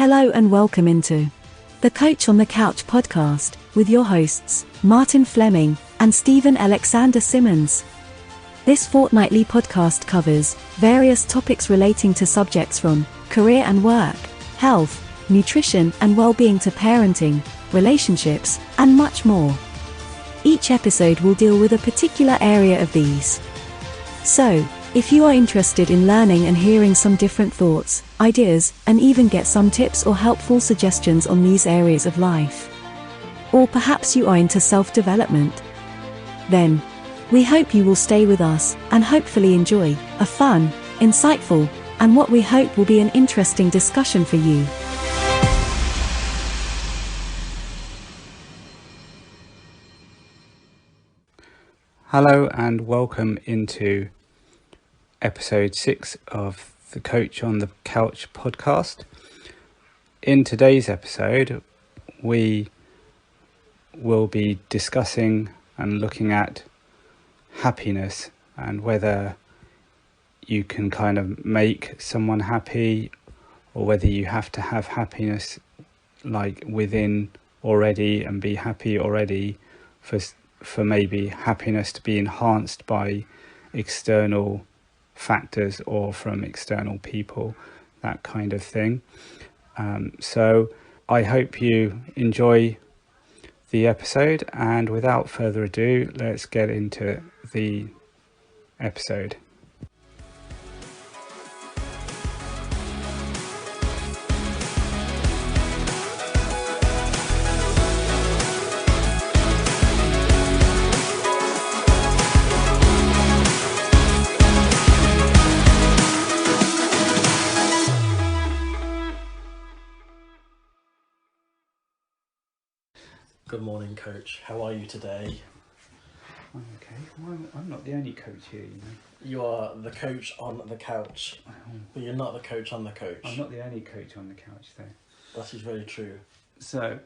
Hello and welcome into the Coach on the Couch podcast with your hosts, Martin Fleming and Stephen Alexander Simmons. This fortnightly podcast covers various topics relating to subjects from career and work, health, nutrition and well-being to parenting, relationships, and much more. Each episode will deal with a particular area of these. So, if you are interested in learning and hearing some different thoughts, ideas, and even get some tips or helpful suggestions on these areas of life, or perhaps you are into self-development, then we hope you will stay with us and hopefully enjoy a fun, insightful, and what we hope will be an interesting discussion for you. Hello and welcome into episode 6 of the Coach on the Couch podcast. In today's episode, we will be discussing and looking at happiness and whether you can kind of make someone happy or whether you have to have happiness like within already and be happy already for maybe happiness to be enhanced by external factors or from external people, that kind of thing. So I hope you enjoy the episode, and without further ado, let's get into the episode. Good morning, Coach. How are you today? I'm okay. Well, I'm not the only coach here, you know. You are the coach on the couch, but you're not the coach on the coach. I'm not the only coach on the couch, though. That is very true. So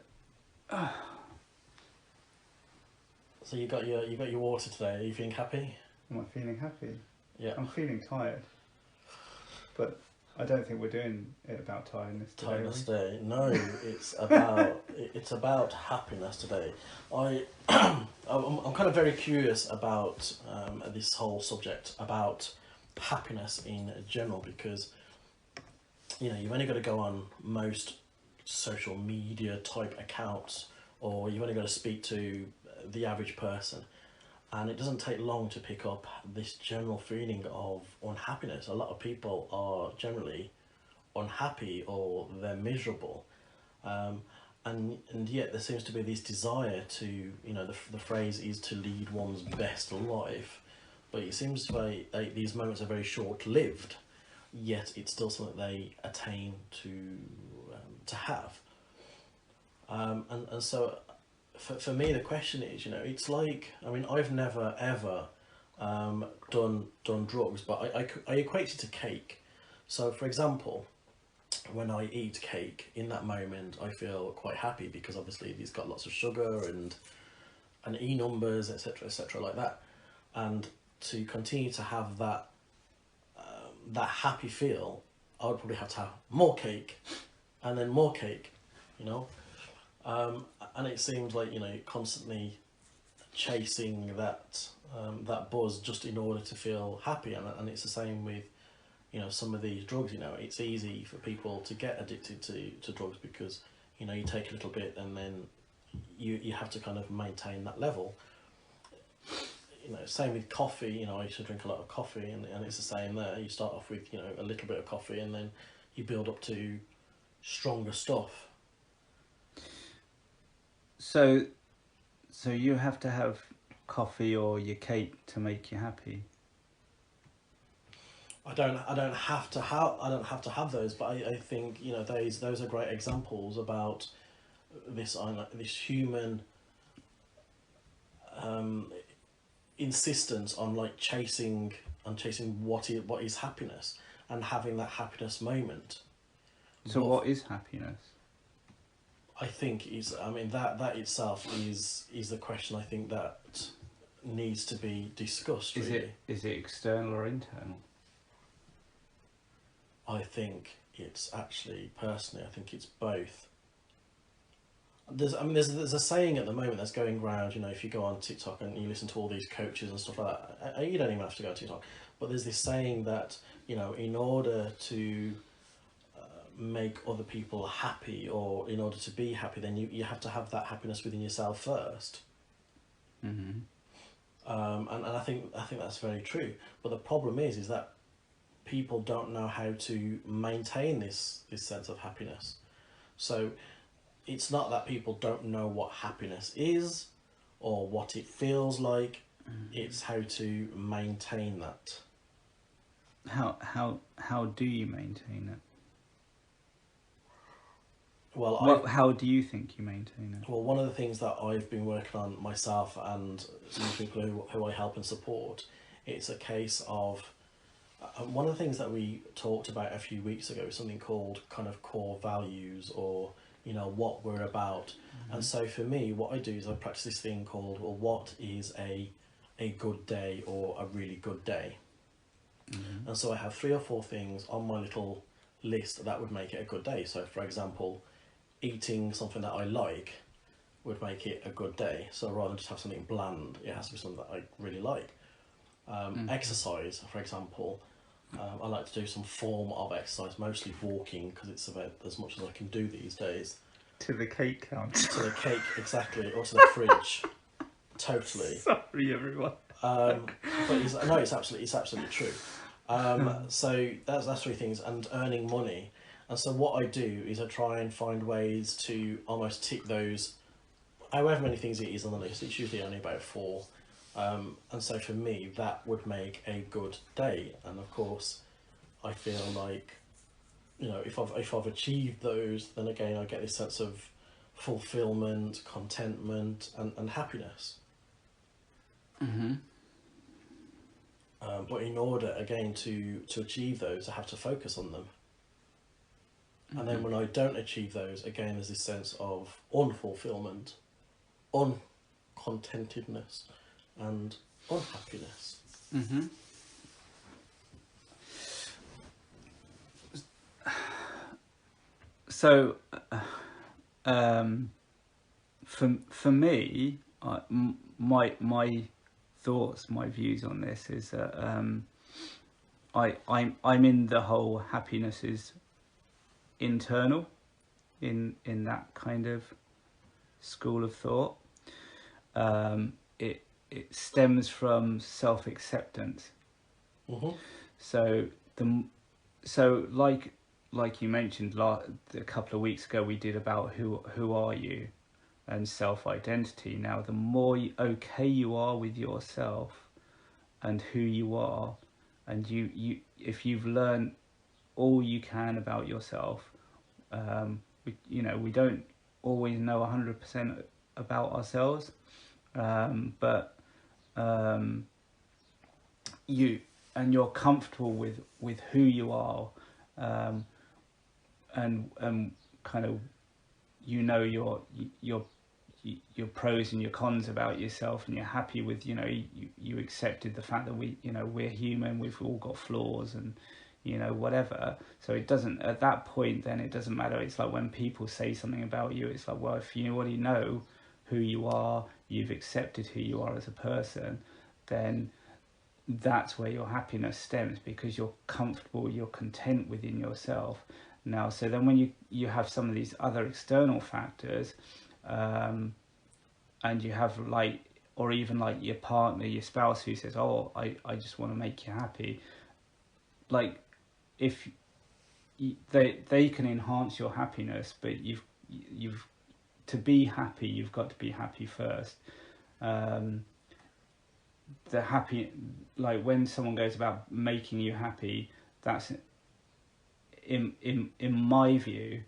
you got your water today. Are you feeling happy? am I feeling happy? Yeah. I'm feeling tired, but I don't think we're doing it about tiredness today. Tiredness day. No, it's about happiness today. I'm kind of very curious about this whole subject about happiness in general, because you've only got to go on most social media type accounts, or you've only got to speak to the average person, and it doesn't take long to pick up this general feeling of unhappiness. A lot of people are generally unhappy or they're miserable, and yet there seems to be this desire to, the phrase is to lead one's best life, but it seems like these moments are very short-lived, yet it's still something they attain to have. And so for me the question is, it's like, I've never ever done drugs, but I equate it to cake. So for example, when I eat cake, in that moment I feel quite happy because obviously it's got lots of sugar and E numbers, etc like that, and to continue to have that happy feel, I would probably have to have more cake and then more cake, and it seems like constantly chasing that buzz just in order to feel happy, and it's the same with some of these drugs. It's easy for people to get addicted to drugs because you take a little bit and then you have to kind of maintain that level. Same with coffee. I used to drink a lot of coffee, and it's the same there. You start off with a little bit of coffee and then you build up to stronger stuff. So you have to have coffee or your cake to make you happy? I don't have to have those, but I think those are great examples about this human insistence on chasing what is happiness and having that happiness moment. So what is happiness? I think that itself is the question I think that needs to be discussed. Really. Is it external or internal? I think it's actually, personally, I think it's both. There's a saying at the moment that's going around. If you go on TikTok and you listen to all these coaches and stuff like that, you don't even have to go on TikTok. But there's this saying that in order to make other people happy, or in order to be happy, then you have to have that happiness within yourself first. Mm-hmm. And I think that's very true. But the problem is that people don't know how to maintain this sense of happiness. So it's not that people don't know what happiness is or what it feels like. It's how to maintain that. How do you maintain it? Well, how do you think you maintain it? Well, one of the things that I've been working on myself and some people who I help and support, it's a case of one of the things that we talked about a few weeks ago is something called kind of core values, or what we're about. Mm-hmm. And so for me, what I do is I practice this thing called, well, what is a good day or a really good day? Mm-hmm. And so I have 3 or 4 things on my little list that would make it a good day. So for example, eating something that I like would make it a good day. So rather than just have something bland, it has to be something that I really like. Exercise, for example, I like to do some form of exercise, mostly walking, because it's about as much as I can do these days. To the cake counter. To the cake, exactly, or to the fridge. Totally. Sorry, everyone. But it's absolutely true. So that's 3 things, and earning money. And so what I do is I try and find ways to almost tick those, however many things it is on the list. It's usually only about 4. And so for me, that would make a good day. And of course, I feel like, if I've achieved those, then again, I get this sense of fulfillment, contentment, and happiness. Mm-hmm. But in order, again, to achieve those, I have to focus on them. Mm-hmm. And then when I don't achieve those, again, there's this sense of unfulfillment, uncontentedness, and unhappiness. Mm-hmm. So, for me, my thoughts, my views on this is that I'm in the whole happiness is internal, in that kind of school of thought. It stems from self-acceptance. Mm-hmm. So like you mentioned a couple of weeks ago, we did about who are you and self-identity. Now, the more okay you are with yourself and who you are, and you if you've learned all you can about yourself, we don't always know 100% about ourselves, but you're comfortable with who you are, and kind of your pros and your cons about yourself, and you're happy with you accepted the fact that we're human, we've all got flaws and whatever. So it doesn't, at that point, then it doesn't matter. It's like when people say something about you, it's like, well, if you already know who you are, you've accepted who you are as a person, then that's where your happiness stems, because you're comfortable, you're content within yourself. Now, so then when you have some of these other external factors, and you have or even like your partner, your spouse, who says, oh, I just want to make you happy. Like, if they can enhance your happiness, but you've to be happy, you've got to be happy first. The happy, like when someone goes about making you happy, that's in my view.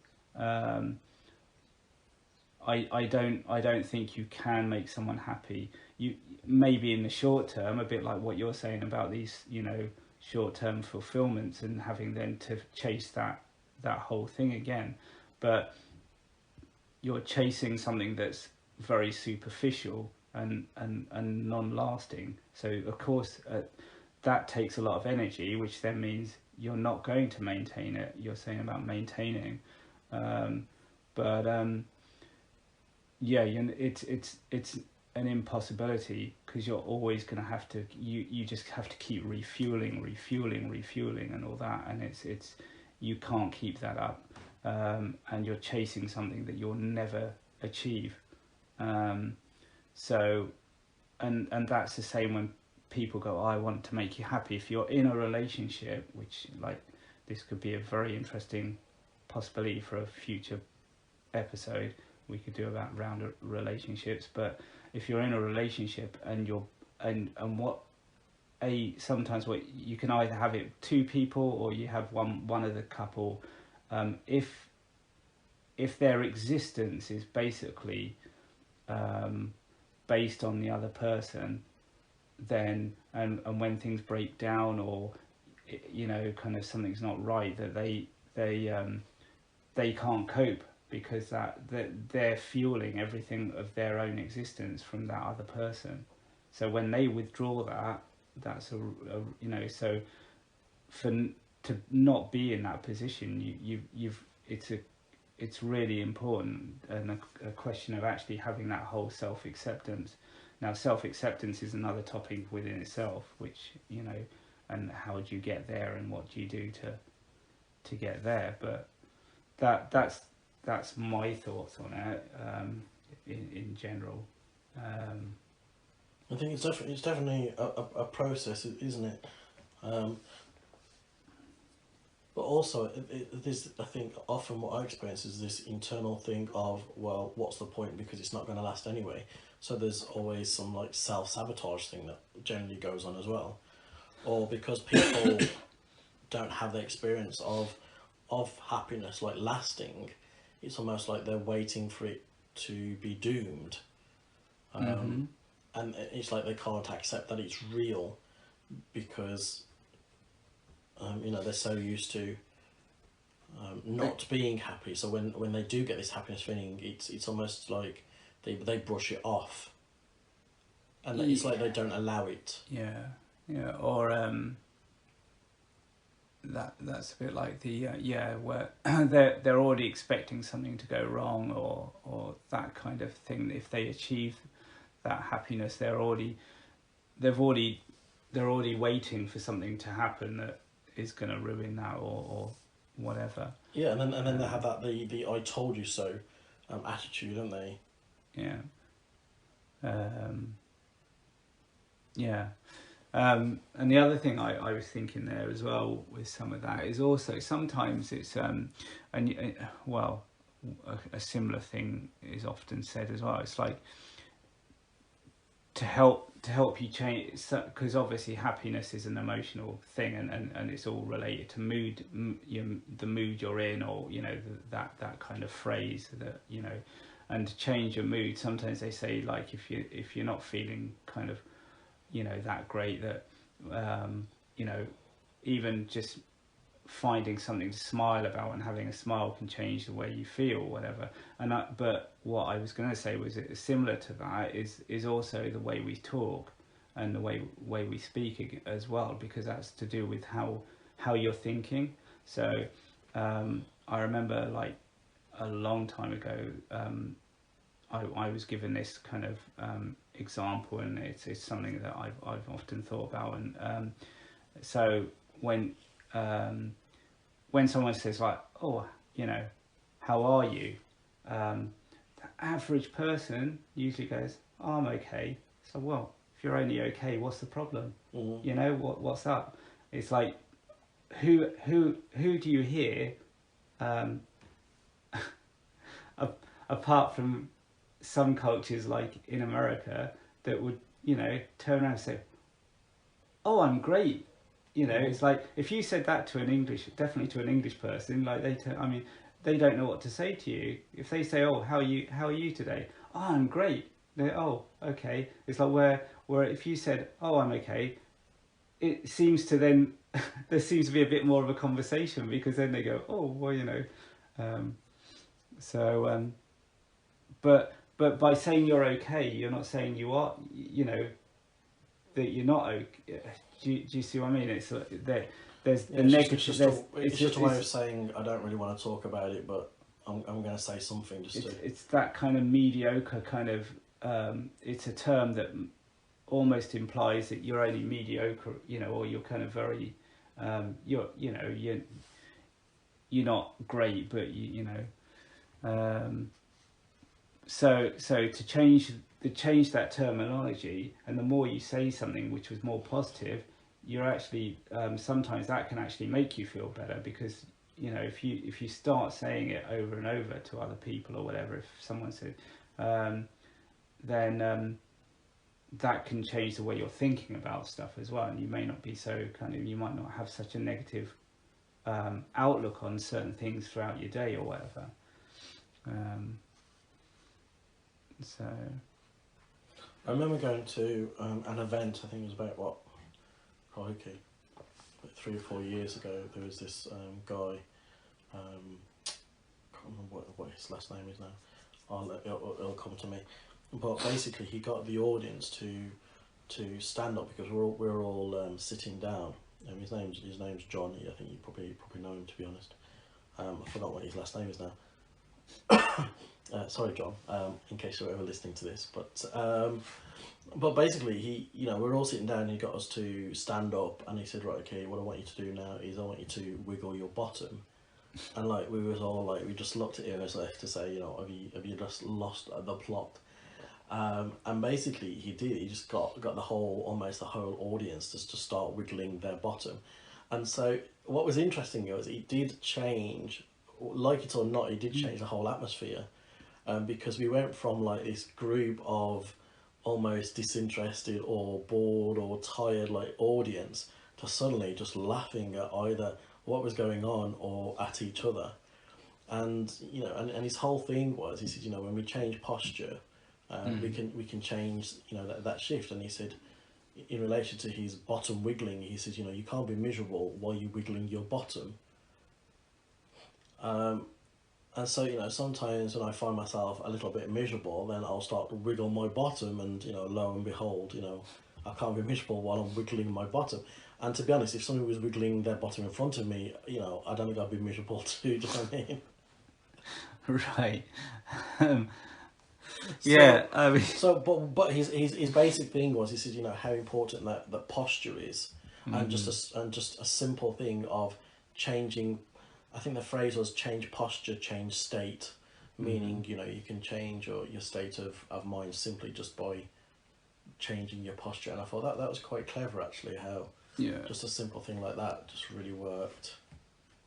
I don't think you can make someone happy. You maybe in the short term, a bit like what you're saying about these, short-term fulfillments, and having then to chase that whole thing again, but you're chasing something that's very superficial and non-lasting. So of course that takes a lot of energy, which then means you're not going to maintain it. You're saying about maintaining, but yeah, it's an impossibility, because you're always going to have to, you just have to keep refueling and all that, and it's you can't keep that up, and you're chasing something that you'll never achieve. So and that's the same when people go, I want to make you happy. If you're in a relationship, which, like, this could be a very interesting possibility for a future episode we could do about round relationships, but if you're in a relationship and you're and what sometimes what you can either have it two people, or you have one of the couple, if their existence is basically based on the other person, then and when things break down, or kind of something's not right, that they can't cope, because that they're fueling everything of their own existence from that other person. So when they withdraw that's so to not be in that position, you've it's really important, and a question of actually having that whole self-acceptance. Now, self-acceptance is another topic within itself, which, and how do you get there, and what do you do to get there. But that's my thoughts on it, in general. I think it's definitely a process, isn't it? But also, there's, I think, often what I experience is this internal thing of, well, what's the point, because it's not going to last anyway. So there's always some like self-sabotage thing that generally goes on as well. Or because people don't have the experience of happiness like lasting, it's almost like they're waiting for it to be doomed. And it's like they can't accept that it's real, because they're so used to not being happy. So when they do get this happiness feeling, it's almost like they brush it off, and it's like they don't allow it. Yeah, or that's a bit like the where they're already expecting something to go wrong, or that kind of thing. If they achieve that happiness, they're already waiting for something to happen that is going to ruin that, or whatever. Yeah, and then they have that the I told you so attitude, don't they? Yeah. And the other thing I was thinking there as well with some of that is also sometimes it's a similar thing is often said as well. It's like to help you change, because obviously happiness is an emotional thing, and it's all related to mood, the mood you're in, or that kind of phrase that and to change your mood, sometimes they say, like, if you're not feeling kind of that great, that even just finding something to smile about and having a smile can change the way you feel, whatever. But what I was going to say was, similar to that is also the way we talk and the way we speak as well, because that's to do with how you're thinking. So I remember, like, a long time ago, I was given this kind of example, and it's something that I've often thought about. And so when someone says, like, oh, how are you? The average person usually goes, oh, I'm okay. So, well, if you're only okay, what's the problem? Mm-hmm. What's up? It's like, who do you hear, apart from some cultures like in America, that would turn around and say, oh, I'm great. It's like, if you said that to an English person, like, they don't know what to say to you. If they say, oh, how are you today? Oh, I'm great. Oh, okay. It's like where if you said, oh, I'm okay, it seems to then there seems to be a bit more of a conversation, because then they go, oh, well, but by saying you're okay, you're not saying you are, that you're not okay. Do you see what I mean? It's like there's the it's negative. it's just a way of saying I don't really want to talk about it, but I'm going to say something just to. It's that kind of mediocre kind of. It's a term that almost implies that you're only mediocre, or you're kind of very, you're not great, but so to change that terminology, and the more you say something which was more positive, you're actually sometimes that can actually make you feel better, because if you start saying it over and over to other people or whatever, if someone said, then that can change the way you're thinking about stuff as well, and you may not be so you might not have such a negative outlook on certain things throughout your day or whatever. So I remember going to an event. I think it was about like 3 or 4 years ago. There was this guy. Can't remember what his last name is now. It'll come to me. But basically, he got the audience to stand up, because we're all sitting down. His name's John. I think you probably know him, to be honest. I forgot what his last name is now. Sorry, John. In case you're ever listening to this, but basically, we're all sitting down. And he got us to stand up, and he said, "Right, okay, what I want you to do now is I want you to wiggle your bottom." And like we was all like, we just looked at him as if to say, have you just lost the plot? And basically he did. He just got almost the whole audience just to start wiggling their bottom. And so what was interesting was it did change, like it or not, it did change the whole atmosphere, because we went from like this group of almost disinterested or bored or tired like audience to suddenly just laughing at either what was going on or at each other. And and his whole thing was, he said, when we change posture, we can change that shift. And he said, in relation to his bottom wiggling, he said, you can't be miserable while you're wiggling your bottom. And so sometimes when I find myself a little bit miserable, then I'll start to wiggle my bottom, and lo and behold, I can't be miserable while I'm wiggling my bottom. And to be honest, if somebody was wiggling their bottom in front of me, I don't think I'd be miserable too. Do you know what I mean? Right. Yeah. But his basic thing was, he said, how important that posture is, and just a simple thing of changing. I think the phrase was change posture, change state, meaning you can change your state of mind simply just by changing your posture. And I thought that was quite clever, actually, how just a simple thing like that just really worked.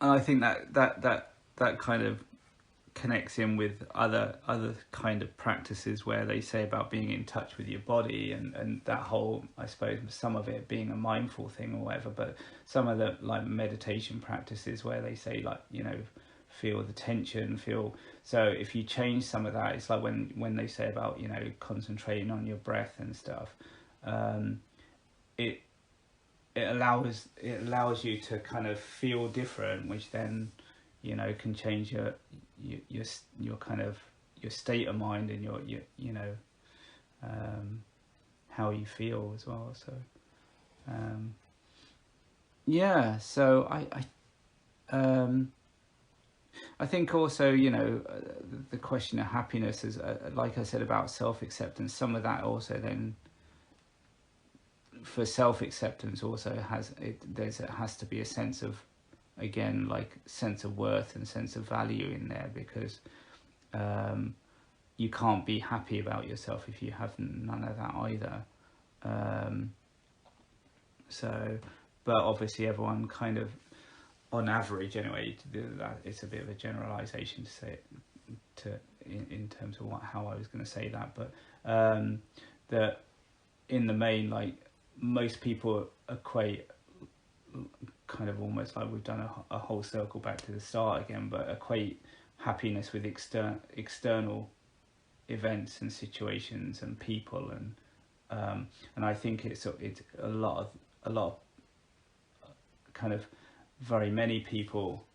And I think that kind of connects in with other kind of practices where they say about being in touch with your body, and that whole, I suppose, some of it being a mindful thing or whatever, but some of the like meditation practices where they say like feel the tension, so if you change some of that, it's like when they say about concentrating on your breath and stuff, it allows you to kind of feel different, which then can change your kind of your state of mind and your how you feel as well. So so I think also the question of happiness is like I said about self-acceptance. Some of that also then for self-acceptance also has to be a sense of, again, like sense of worth and sense of value in there, because you can't be happy about yourself if you have none of that either. But obviously everyone kind of, on average anyway, that it's a bit of a generalization to say it in terms of how I was going to say that, but that in the main, like most people equate, kind of almost like we've done a whole circle back to the start again, but equate happiness with external events and situations and people, and I think it's a lot of kind of very many people,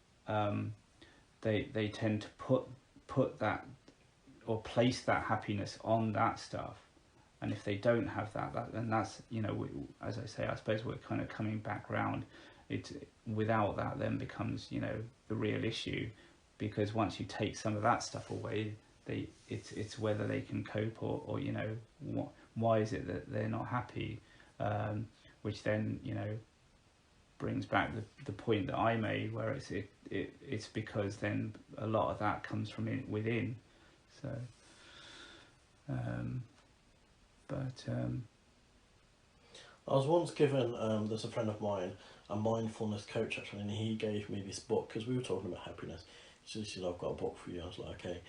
they tend to put that or place that happiness on that stuff, and if they don't have that then that's, you know, as I say, I suppose we're kind of coming back round. It without that then becomes, you know, the real issue, because once you take some of that stuff away, it's whether they can cope, or you know, why is it that they're not happy, which then, you know, brings back the point that I made, where it's because then a lot of that comes from within. So I was once given, there's a friend of mine, a mindfulness coach actually, and he gave me this book because we were talking about happiness. He said, I've got a book for you. I was like, okay.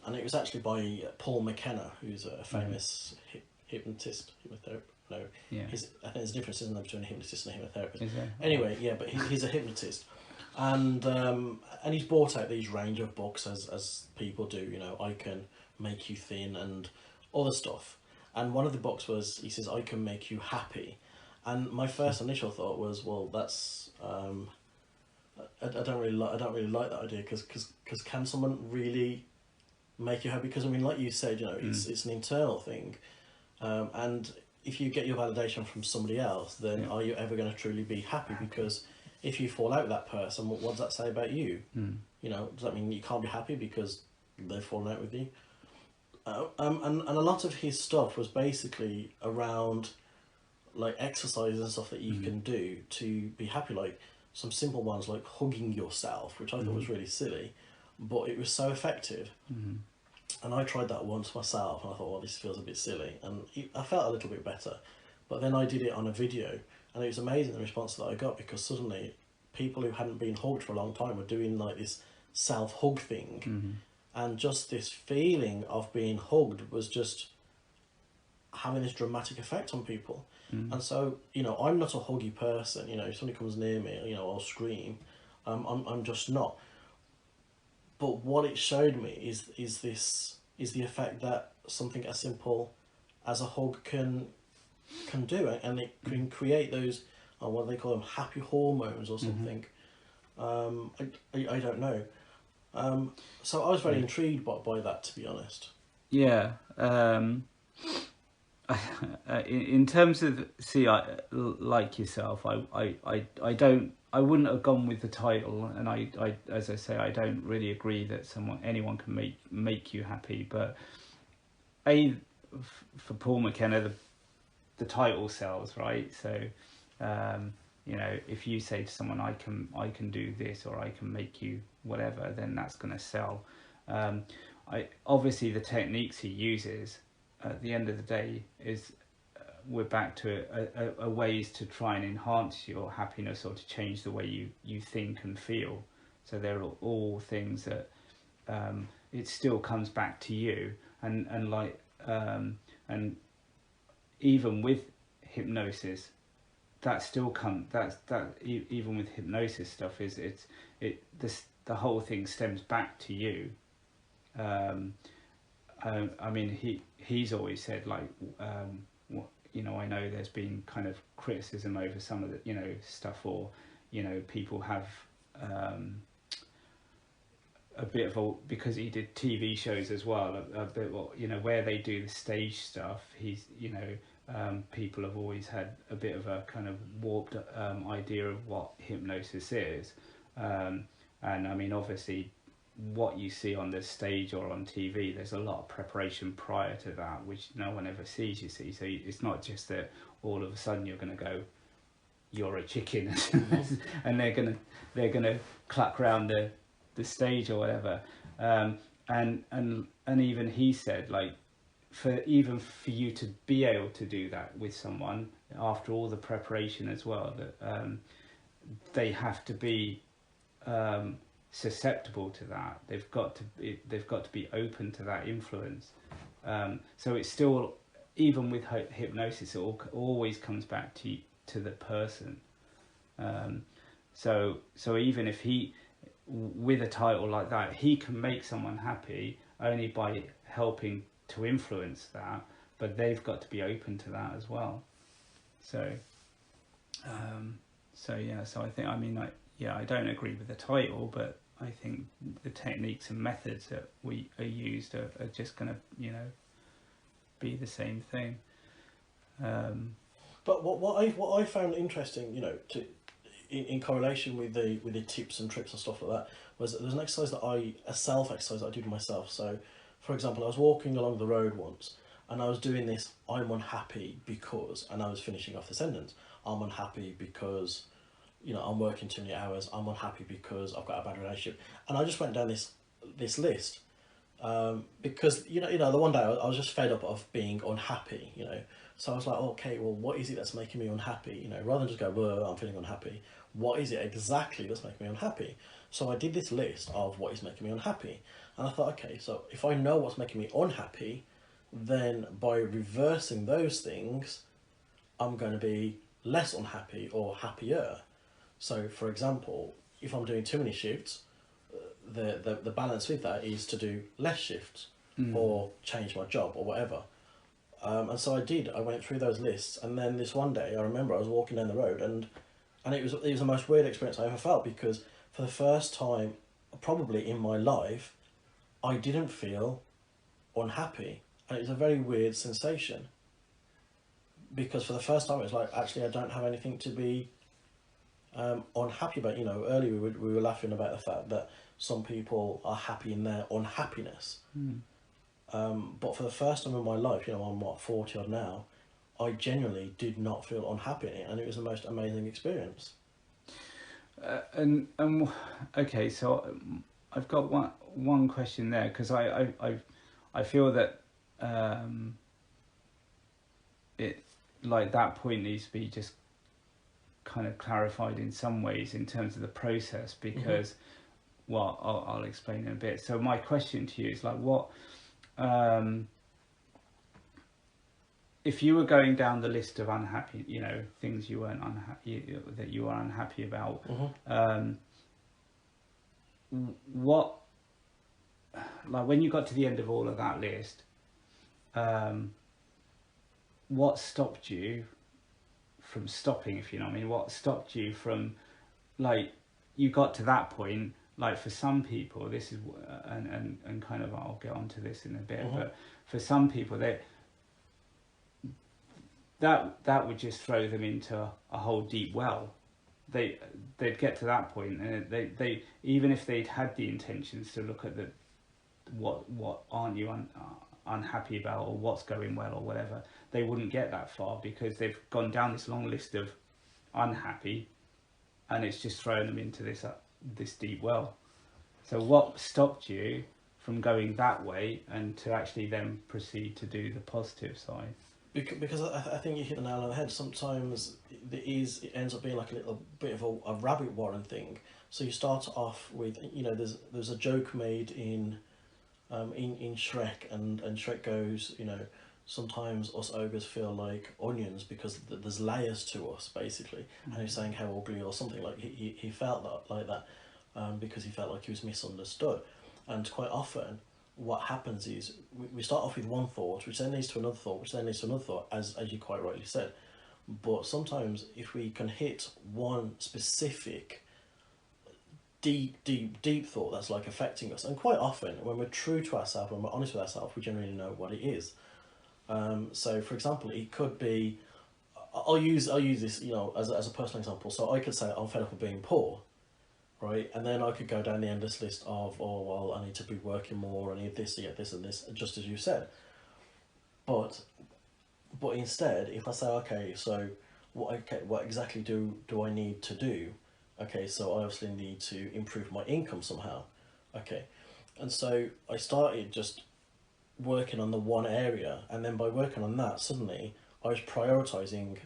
And it was actually by Paul McKenna, who's a famous hypnotist, hypnotherapist. No, yeah, I think there's a difference, isn't there, between a hypnotist and a hypnotherapist? is there? Anyway, yeah, but he's a hypnotist. And he's brought out these range of books as people do, you know, I Can Make You Thin and other stuff. And one of the books was, he says, I Can Make You Happy. And my first initial thought was, well, that's I don't really like that idea, because can someone really make you happy? Because I mean, like you said, you know, it's an internal thing, and if you get your validation from somebody else, then are you ever going to truly be happy? Because if you fall out with that person, what does that say about you? You know, does that mean you can't be happy because they've fallen out with you? And a lot of his stuff was basically around like exercises and stuff that you can do to be happy, like some simple ones like hugging yourself, which I thought was really silly, but it was so effective. And I tried that once myself, and I thought, well, this feels a bit silly, and I felt a little bit better. But then I did it on a video, and it was amazing the response that I got, because suddenly people who hadn't been hugged for a long time were doing like this self-hug thing, and just this feeling of being hugged was just having this dramatic effect on people. And so, you know, I'm not a huggy person. You know, if somebody comes near me, you know, I'll scream. I'm just not. But what it showed me is the effect that something as simple as a hug can do, and it can create those, what do they call them, happy hormones or something. I don't know. So I was very intrigued by that, to be honest. Yeah. In terms of, like yourself, I wouldn't have gone with the title, and I as I say, I don't really agree that anyone can make you happy. But for Paul McKenna, the title sells, right? So you know, if you say to someone, I can do this, or I can make you whatever, then that's going to sell. Obviously the techniques he uses, at the end of the day, is we're back to a ways to try and enhance your happiness, or to change the way you think and feel. So they're all things that it still comes back to you, and even with hypnosis, that still even with hypnosis stuff, the whole thing stems back to you. I mean, he's always said, like, you know, I know there's been kind of criticism over some of the, you know, stuff, or, you know, people have a bit of because he did TV shows as well, a bit, you know, where they do the stage stuff. He's, you know, people have always had a bit of a kind of warped idea of what hypnosis is, and I mean, obviously, what you see on the stage or on TV, there's a lot of preparation prior to that, which no one ever sees, you see. So it's not just that all of a sudden you're going to go, you're a chicken, and they're gonna cluck around the stage or whatever. And even he said, like, for you to be able to do that with someone after all the preparation as well, that they have to be susceptible to that. They've got to be open to that influence. So it's still, even with hypnosis, it always comes back to the person. So even if he, with a title like that, he can make someone happy only by helping to influence that, but they've got to be open to that as well. So I think, I mean, I don't agree with the title, but I think the techniques and methods that are used are just going to, you know, be the same thing. But what I found interesting, you know, in correlation with the tips and tricks and stuff like that, was that there's an exercise a self exercise that I did myself. So, for example, I was walking along the road once, and I was doing this. I'm unhappy because, and I was finishing off the sentence. I'm unhappy because, you know, I'm working too many hours. I'm unhappy because I've got a bad relationship, and I just went down this list. Because the one day I was just fed up of being unhappy, you know. So I was like, okay, well, what is it that's making me unhappy? You know, rather than just go, well, I'm feeling unhappy. What is it exactly that's making me unhappy? So I did this list of what is making me unhappy, and I thought, okay, so if I know what's making me unhappy, then by reversing those things, I'm going to be less unhappy or happier. So, for example, if I'm doing too many shifts, the balance with that is to do less shifts or change my job or whatever. And so I did. I went through those lists, and then this one day I remember I was walking down the road, and it was the most weird experience I ever felt, because for the first time probably in my life I didn't feel unhappy, and it was a very weird sensation, because for the first time it was like, actually I don't have anything to be unhappy about. You know, earlier we were laughing about the fact that some people are happy in their unhappiness. But for the first time in my life, you know, I'm 40 odd now, I genuinely did not feel unhappy, and it was the most amazing experience. Okay, so I've got one question there, because I feel that it, like, that point needs to be just kind of clarified in some ways in terms of the process, because well, I'll explain in a bit. So my question to you is, like, what if you were going down the list of unhappy, you know, things you weren't unhappy, that you are unhappy about, what, like, when you got to the end of all of that list, what stopped you from stopping, if you know what I mean? What stopped you from, like, you got to that point? Like, for some people, this is, and kind of, I'll get onto this in a bit, but for some people, that would just throw them into a whole deep well. They'd get to that point, and they even if they'd had the intentions to look at what aren't you unhappy about, or what's going well, or whatever, they wouldn't get that far, because they've gone down this long list of unhappy, and it's just thrown them into this deep well. So what stopped you from going that way, and to actually then proceed to do the positive side? Because I think you hit the nail on the head. Sometimes it ends up being like a little bit of a rabbit warren thing. So you start off with, you know, there's a joke made in Shrek, and Shrek goes, you know, sometimes us ogres feel like onions because there's layers to us, basically. And he's saying how ugly, or something, like he felt that because he felt like he was misunderstood. And quite often what happens is we start off with one thought, which then leads to another thought, which then leads to another thought, as you quite rightly said. But sometimes if we can hit one specific deep thought that's like affecting us, and quite often when we're true to ourselves, when we're honest with ourselves, we generally know what it is. So for example, it could be, I'll use this, you know, as a personal example. So I could say I'm fed up of being poor, right? And then I could go down the endless list of, oh, well, I need to be working more, I need this to get this and this, just as you said. But instead, if I say, okay, so what exactly do I need to do? Okay, so I obviously need to improve my income somehow. Okay, and so I started just working on the one area, and then by working on that, suddenly I was prioritizing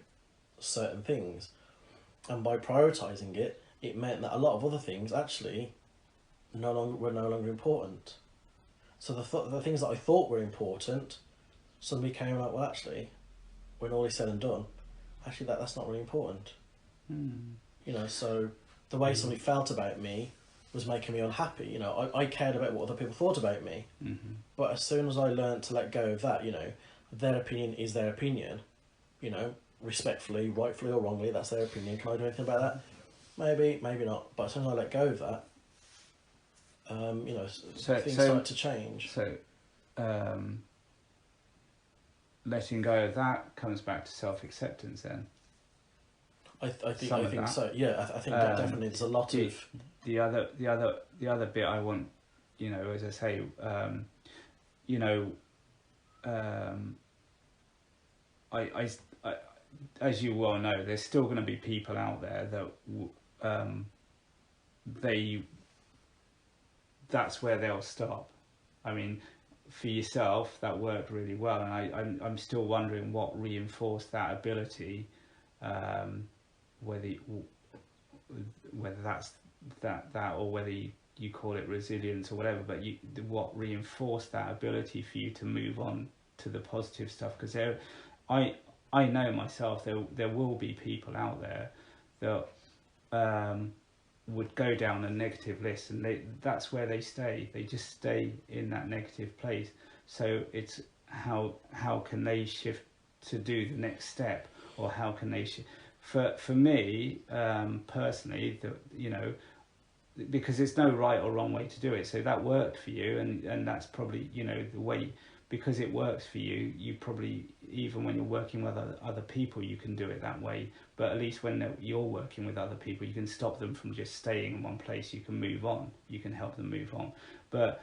certain things, and by prioritizing it, it meant that a lot of other things actually were no longer important. So the things that I thought were important suddenly came out, well, actually, when all is said and done, actually that's not really important. You know, so the way somebody felt about me was making me unhappy. You know, I cared about what other people thought about me. But as soon as I learned to let go of that, you know, their opinion is their opinion, you know, respectfully, rightfully or wrongly, that's their opinion. Can I do anything about that? Maybe, maybe not. But as soon as I let go of that, you know, things start to change. So, letting go of that comes back to self-acceptance then. I think so. Yeah, I think that definitely there's a lot of the other bit I want, as I say, I as you well know, there's still going to be people out there that that's where they'll stop. I mean, for yourself, that worked really well, and I'm still wondering what reinforced that ability, whether that's that or whether you call it resilience or whatever, but what reinforced that ability for you to move on to the positive stuff, because I know myself there will be people out there that would go down a negative list, and that's where they stay. They just stay in that negative place. So it's how can they shift to do the next step, or how can they for me personally, because there's no right or wrong way to do it. So that worked for you, and that's probably the way, because it works for you. You probably, even when you're working with other people, you can do it that way. But at least when you're working with other people, you can stop them from just staying in one place. You can move on. You can help them move on. But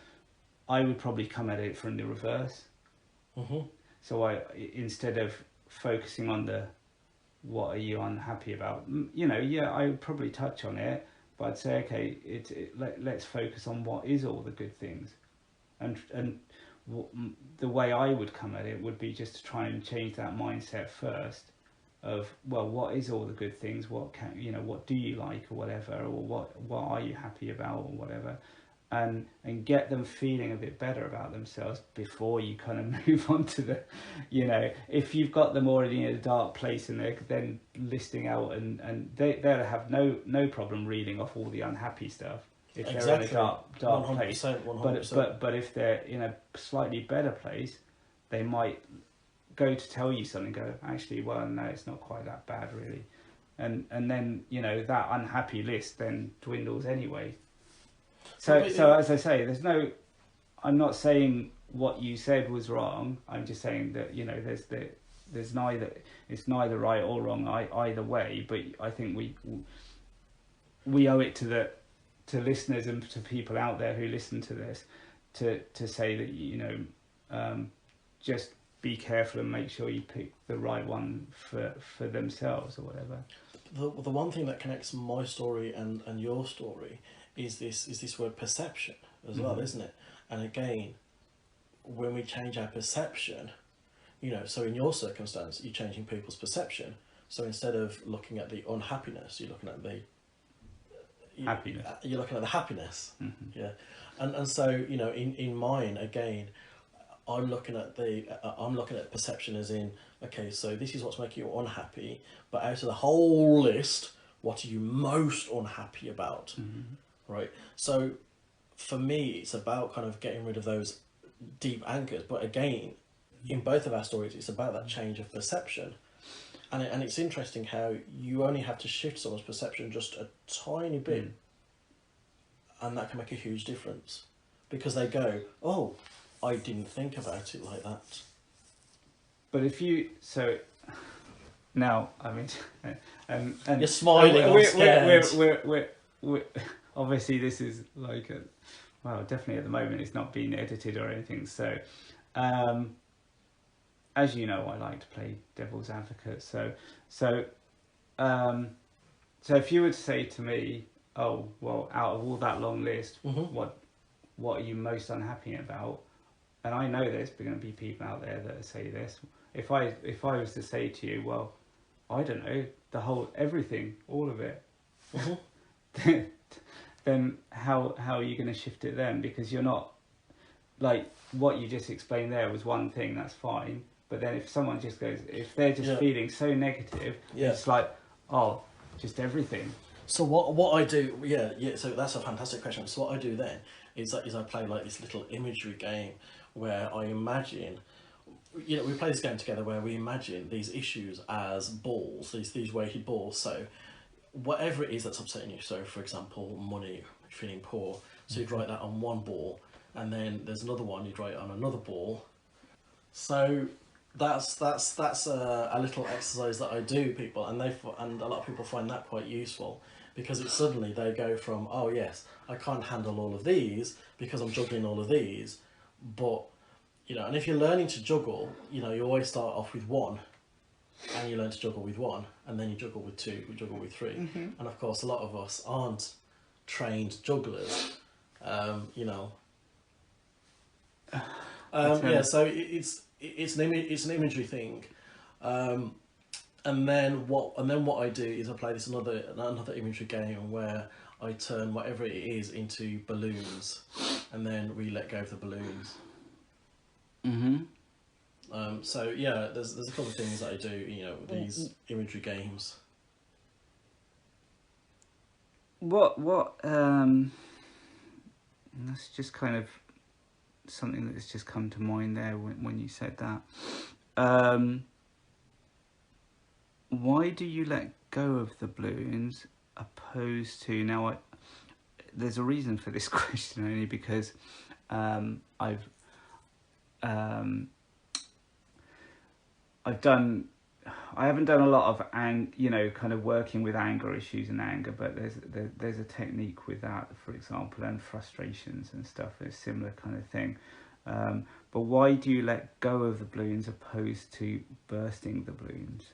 I would probably come at it from the reverse. Mm-hmm. So instead of focusing on the what are you unhappy about, I would probably touch on it, but I'd say, okay, let's focus on what is all the good things, and the way I would come at it would be just to try and change that mindset first of, well, what is all the good things, what do you like, or whatever, or what are you happy about, or whatever, and get them feeling a bit better about themselves before you kind of move on to the, if you've got them already in a dark place and they're then listing out, and they'll have no problem reading off all the unhappy stuff if they're in a dark place. 100%. But if they're in a slightly better place, they might go to tell you something, go, actually, well, no, it's not quite that bad really, and then that unhappy list then dwindles anyway. So as I say, I'm not saying what you said was wrong. I'm just saying that there's neither right or wrong either way. But I think we owe it to listeners and to people out there who listen to this to say that just be careful and make sure you pick the right one for themselves or whatever. The one thing that connects my story and your story is this word perception as well, isn't it? And again, when we change our perception, so in your circumstance, you're changing people's perception. So instead of looking at the unhappiness, you're looking at the happiness. You're looking at the happiness. Mm-hmm. Yeah, and so in mine again, I'm looking at perception as in, okay, so this is what's making you unhappy, but out of the whole list, what are you most unhappy about? Mm-hmm. Right. So for me, it's about kind of getting rid of those deep anchors. But again, in both of our stories, it's about that change of perception. And it's interesting how you only have to shift someone's perception just a tiny bit, and that can make a huge difference, because they go, oh, I didn't think about it like that. But if you now, I mean, and you're smiling. we're obviously this is like definitely at the moment it's not being edited or anything. So, as you know, I like to play devil's advocate. So if you would say to me, oh well, out of all that long list, what are you most unhappy about? And I know there's going to be people out there that say this. If I was to say to you, well, I don't know, everything, all of it, then how are you going to shift it then? Because you're not, like what you just explained there was one thing, that's fine. But then if someone just goes, if they're just feeling so negative, it's like, oh, just everything. So what I do, so that's a fantastic question. So what I do then is I play like this little imagery game where I imagine, we play this game together where we imagine these issues as balls, these weighted balls. So whatever it is that's upsetting you, so for example, money, feeling poor, so you'd write that on one ball, and then there's another one, you'd write it on another ball. So That's a little exercise that I do, people, and and a lot of people find that quite useful, because it's suddenly they go from, oh yes, I can't handle all of these because I'm juggling all of these, but and if you're learning to juggle, you always start off with one, and you learn to juggle with one, and then you juggle with two, you juggle with three, and of course a lot of us aren't trained jugglers, you know. Yeah, so it's an imagery thing, and then what I do is I play this another imagery game where I turn whatever it is into balloons, and then we let go of the balloons. So yeah, there's a couple of things that I do, with these imagery games. That's just kind of something that's just come to mind there when you said that. Why do you let go of the balloons opposed to now? There's a reason for this question, only because I haven't done a lot of kind of working with anger issues and anger, but there's a technique with that, for example, and frustrations and stuff. It's a similar kind of thing. But why do you let go of the balloons opposed to bursting the balloons?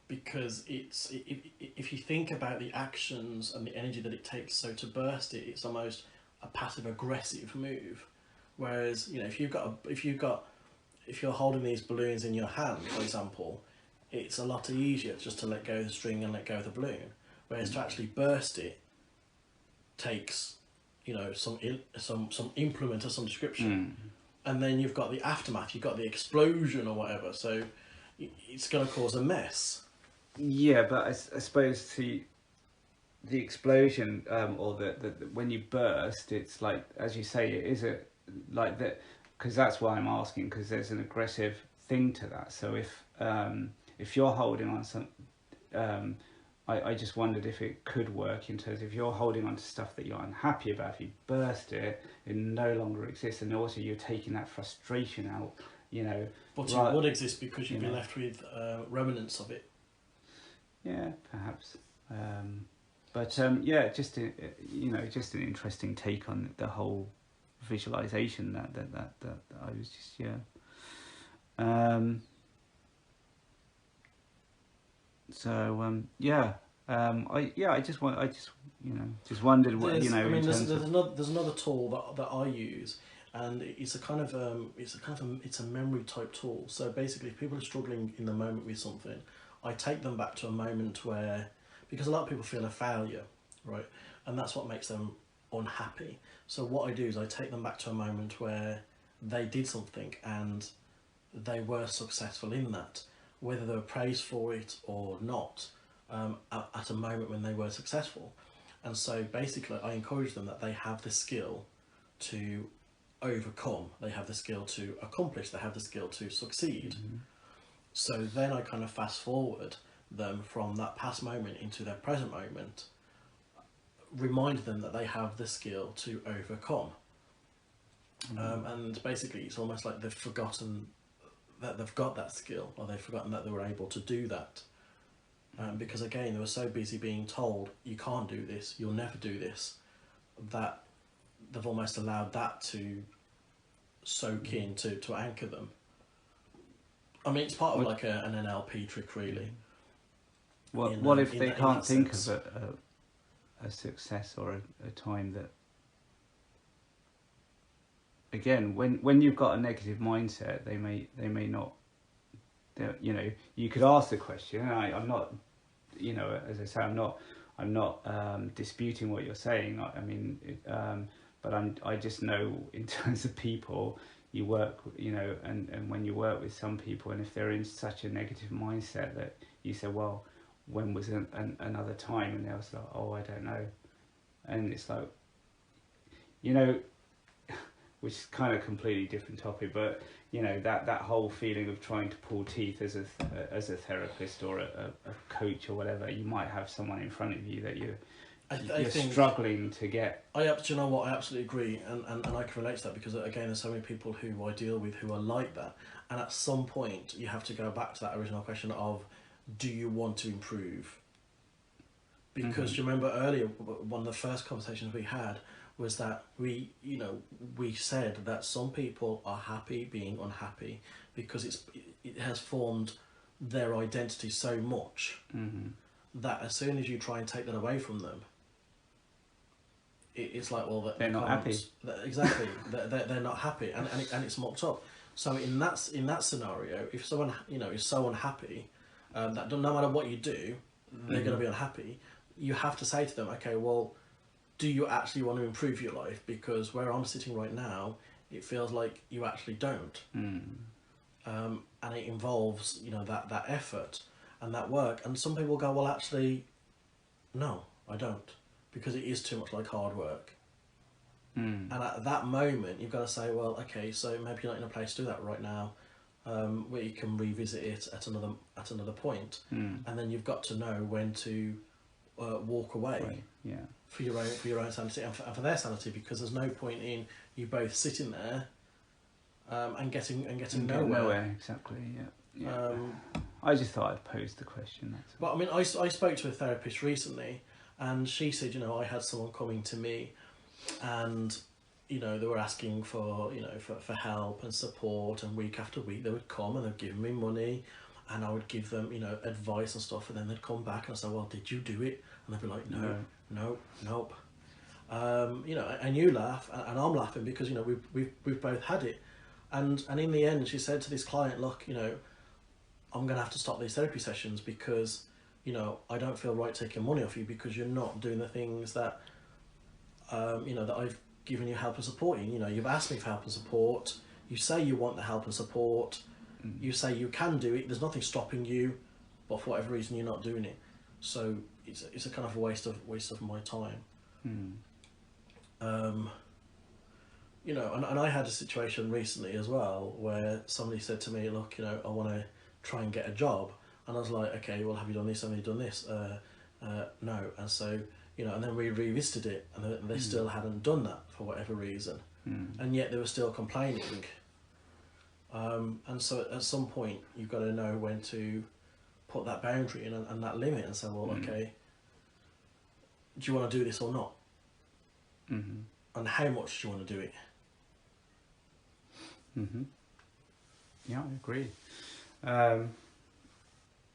Because if you think about the actions and the energy that it takes, so to burst it, it's almost a passive aggressive move. Whereas if you're holding these balloons in your hand, for example, it's a lot easier just to let go of the string and let go of the balloon. Whereas to actually burst it takes, some implement of some description, and then you've got the aftermath, you've got the explosion or whatever. So it's going to cause a mess. Yeah, but I suppose the explosion, or the when you burst, it's like, as you say, it is like that, because that's why I'm asking, because there's an aggressive thing to that. So if you're holding on some, I just wondered if it could work in terms of, if you're holding on to stuff that you're unhappy about, if you burst it, it no longer exists, and also you're taking that frustration out, But it would exist because you'd be left with remnants of it. Yeah, perhaps. But yeah, just just an interesting take on the whole visualization that I was just I just wondered what there's another tool that I use, and it's a memory type tool. So basically, if people are struggling in the moment with something, I take them back to a moment where, because a lot of people feel a failure, right, and that's what makes them unhappy. So what I do is I take them back to a moment where they did something and they were successful in that, whether they were praised for it or not, at a moment when they were successful. And so basically I encourage them that they have the skill to overcome, they have the skill to accomplish, they have the skill to succeed. So then I kind of fast forward them from that past moment into their present moment, remind them that they have the skill to overcome. And basically it's almost like they've forgotten that they've got that skill, or they've forgotten that they were able to do that. Because again, they were so busy being told, you can't do this, you'll never do this, that they've almost allowed that to soak in, to anchor them. I mean, it's part of like an NLP trick, really. What if they can't think of a success or a time that, again, when you've got a negative mindset, they may not, you could ask the question, and I'm not, as I say, I'm not disputing what you're saying. I mean, but I just know, in terms of people you work, and when you work with some people, and if they're in such a negative mindset, that you say, well, when was another time, and they was like, oh, I don't know, and it's like, which is kind of a completely different topic, but that whole feeling of trying to pull teeth as a therapist or a coach or whatever. You might have someone in front of you that you're think struggling to get. do you know what? I absolutely agree, and I can relate to that because again, there's so many people who I deal with who are like that, and at some point you have to go back to that original question of, do you want to improve? Because you remember earlier, one of the first conversations we had was that we said that some people are happy being unhappy because it has formed their identity so much that as soon as you try and take that away from them, it's like, well, They're not happy. Exactly, they're not happy, and it's mocked up. So in that scenario, if someone is so unhappy that no matter what you do, they're going to be unhappy. You have to say to them, okay, well, do you actually want to improve your life? Because where I'm sitting right now, it feels like you actually don't. And it involves, that effort and that work. And some people go, well, actually, no, I don't, because it is too much like hard work. And at that moment, you've got to say, well, okay, so maybe you're not in a place to do that right now, where you can revisit it at another point. And then you've got to know when to walk away. Yeah. For your own sanity and for their sanity, because there's no point in you both sitting there and getting nowhere. Exactly. Yeah. I just thought I'd pose the question. But I mean, I spoke to a therapist recently, and she said, I had someone coming to me, and they were asking for for help and support, and week after week they would come and they'd give me money, and I would give them advice and stuff, and then they'd come back and I'd say, well, did you do it? And they'd be like, no, nope. And you laugh, and I'm laughing because we've both had it, and in the end, she said to this client, look, I'm gonna have to stop these therapy sessions because I don't feel right taking money off you because you're not doing the things that that I've given you help and support in. You've asked me for help and support. You say you want the help and support. You say you can do it. There's nothing stopping you, but for whatever reason you're not doing it. So it's a kind of a waste of my time. And I had a situation recently as well where somebody said to me, look, I want to try and get a job, and I was like, okay, well, have you done this? Have you done this? No. And so and then we revisited it, and they still hadn't done that for whatever reason, and yet they were still complaining. And so at some point you've got to know when to put that boundary in and that limit and say, well, okay, do you want to do this or not? And how much do you want to do it? Yeah, I agree. I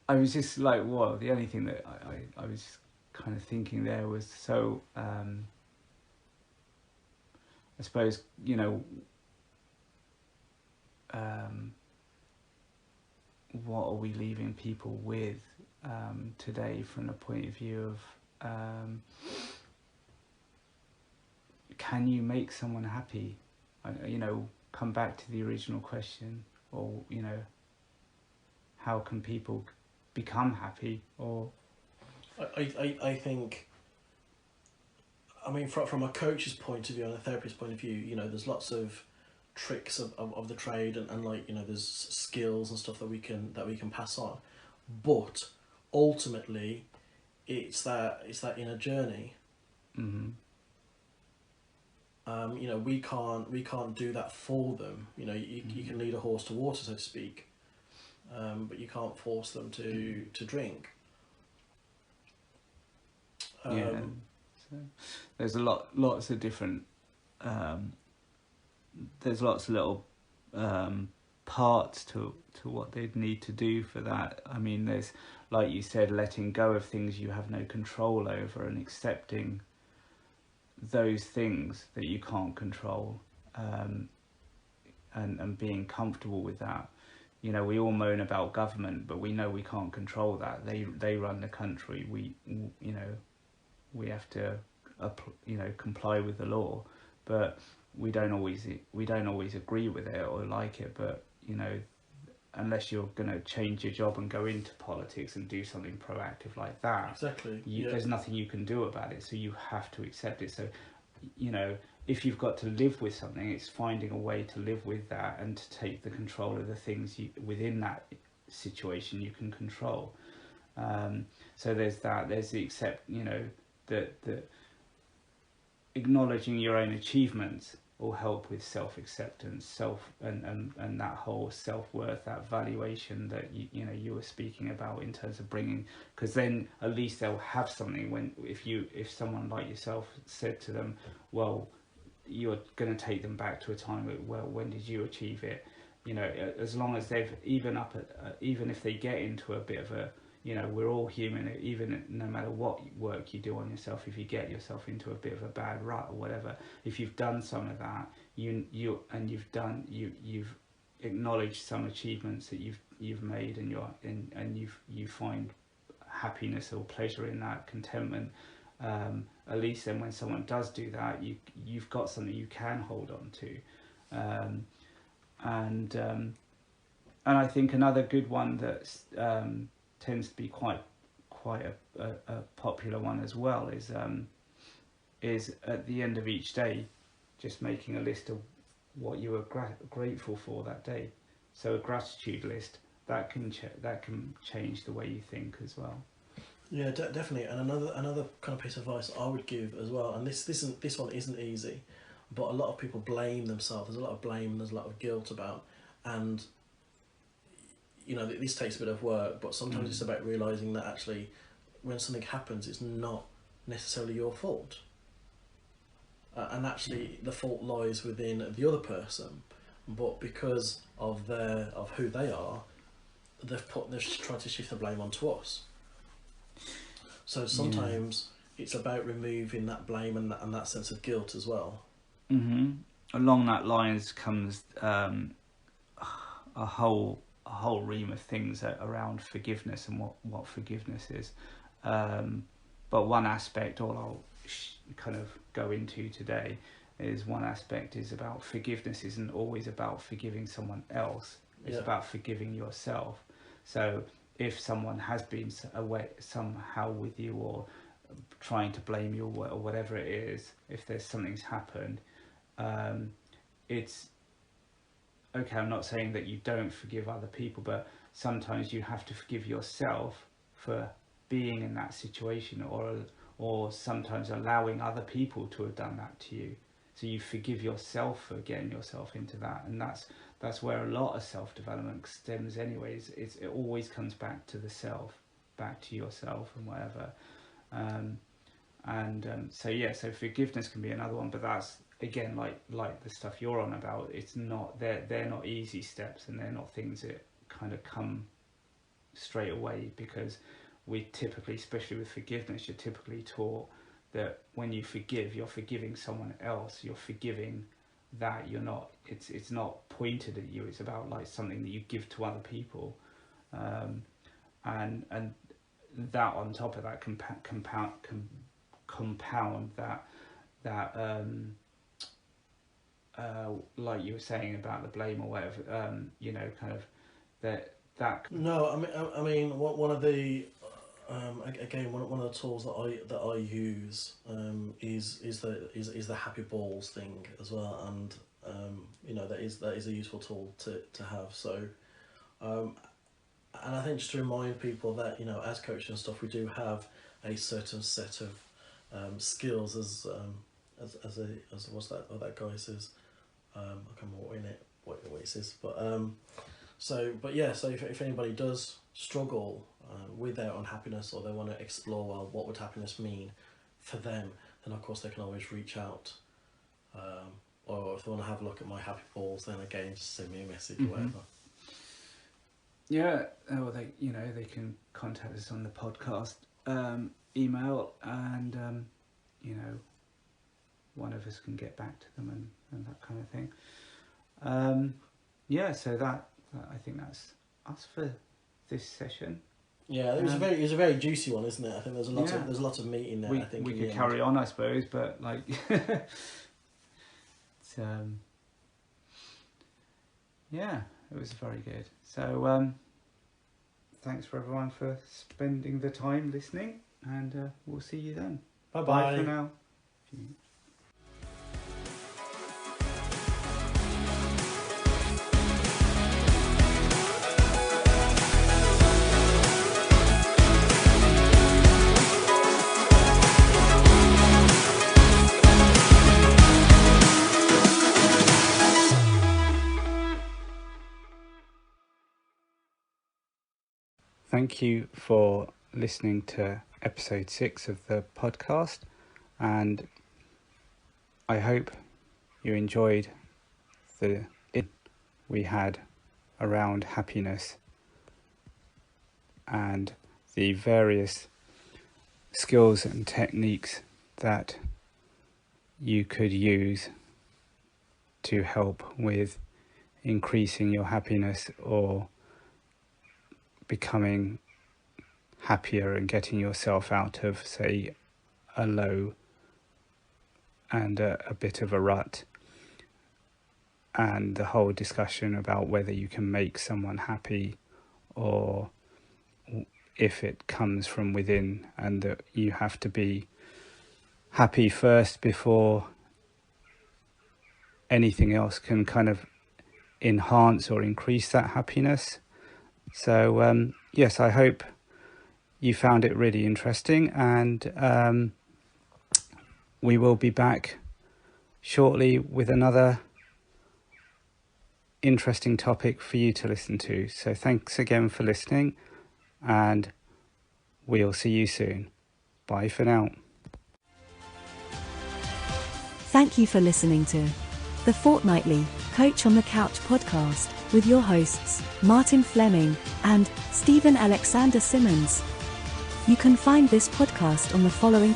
was just like, well, the only thing that I was kind of thinking there was, so I suppose what are we leaving people with today from the point of view of can you make someone happy? Come back to the original question, or how can people become happy? Or I think, I mean, from a coach's point of view and a therapist's point of view, there's lots of tricks of the trade, and like there's skills and stuff that we can pass on, but ultimately it's that inner journey. We can't do that for them. You can lead a horse to water, so to speak, but you can't force them to drink. So there's lots of different. There's lots of little parts to what they'd need to do for that. I mean, there's, like you said, letting go of things you have no control over and accepting those things that you can't control, and being comfortable with that. We all moan about government, but we know we can't control that. They run the country. We have to comply with the law, but we don't always agree with it or like it. But unless you're going to change your job and go into politics and do something proactive like that, exactly, there's nothing you can do about it, so you have to accept it. So if you've got to live with something, it's finding a way to live with that and to take the control of the things within that situation you can control. So there's that. There's the that acknowledging your own achievements will help with self-acceptance, and that whole self-worth, that valuation that you were speaking about in terms of bringing, because then at least they'll have something when if someone like yourself said to them, well, you're going to take them back to a time when did you achieve it, as long as they've even if they get into a bit of a, we're all human, even no matter what work you do on yourself, if you get yourself into a bit of a bad rut or whatever, if you've done some of that, you've acknowledged some achievements that you've made, and you find happiness or pleasure in that, contentment, at least then when someone does do that, you've got something you can hold on to. And I think another good one that tends to be quite a popular one as well is at the end of each day, just making a list of what you were grateful for that day. So a gratitude list that can change the way you think as well. Yeah, definitely. And another kind of piece of advice I would give as well, and this one isn't easy, but a lot of people blame themselves. There's a lot of blame and there's a lot of guilt about, and this takes a bit of work, but sometimes it's about realising that actually when something happens, it's not necessarily your fault. And actually the fault lies within the other person, but because of who they are, they've tried to shift the blame onto us. So sometimes it's about removing that blame and that sense of guilt as well. Mm-hmm. Along that lines comes a whole ream of things around forgiveness and what forgiveness is. But one aspect, all I'll kind of go into today, is one aspect is about forgiveness isn't always about forgiving someone else. It's about forgiving yourself. So if someone has been away somehow with you, or trying to blame you, or whatever it is, if there's something's happened, it's okay. I'm not saying that you don't forgive other people, but sometimes you have to forgive yourself for being in that situation, or sometimes allowing other people to have done that to you. So you forgive yourself for getting yourself into that, and that's where a lot of self-development stems anyways. It always comes back to the self, back to yourself and whatever. So forgiveness can be another one, but that's again like the stuff you're on about. It's not, they're not easy steps, and they're not things that kind of come straight away, because we typically, especially with forgiveness, you're typically taught that when you forgive, you're forgiving someone else, you're forgiving that, you're not, it's not pointed at you, it's about like something that you give to other people, and that on top of that compound that like you were saying about the blame or whatever, kind of that. No, I mean one of the again, one of the tools that I use is the happy balls thing as well, and that is a useful tool to have. So and I think just to remind people that as coaches and stuff, we do have a certain set of skills as what's that guy says. I can't remember what it says, but so if anybody does struggle with their unhappiness, or they want to explore, well, what would happiness mean for them, then of course they can always reach out, or if they want to have a look at my happy balls, then again just send me a message or whatever. Yeah, or they can contact us on the podcast email, and one of us can get back to them and that kind of thing. So that I think that's us for this session. Yeah, it was a very juicy one, isn't it? I think there's a lot of meat in there. I think we could carry on, I suppose, but like, it's, it was very good. So thanks for everyone for spending the time listening, and we'll see you then. Bye for now. thank you for listening to episode 6 of the podcast, and I hope you enjoyed the we had around happiness and the various skills and techniques that you could use to help with increasing your happiness or becoming happier and getting yourself out of, say, a low and a bit of a rut, and the whole discussion about whether you can make someone happy or if it comes from within, and that you have to be happy first before anything else can kind of enhance or increase that happiness. So yes, I hope you found it really interesting, and we will be back shortly with another interesting topic for you to listen to. So thanks again for listening, and we'll see you soon. Bye for now. Thank you for listening to the fortnightly Coach on the Couch podcast with your hosts, Martin Fleming and Stephen Alexander Simmons. You can find this podcast on the following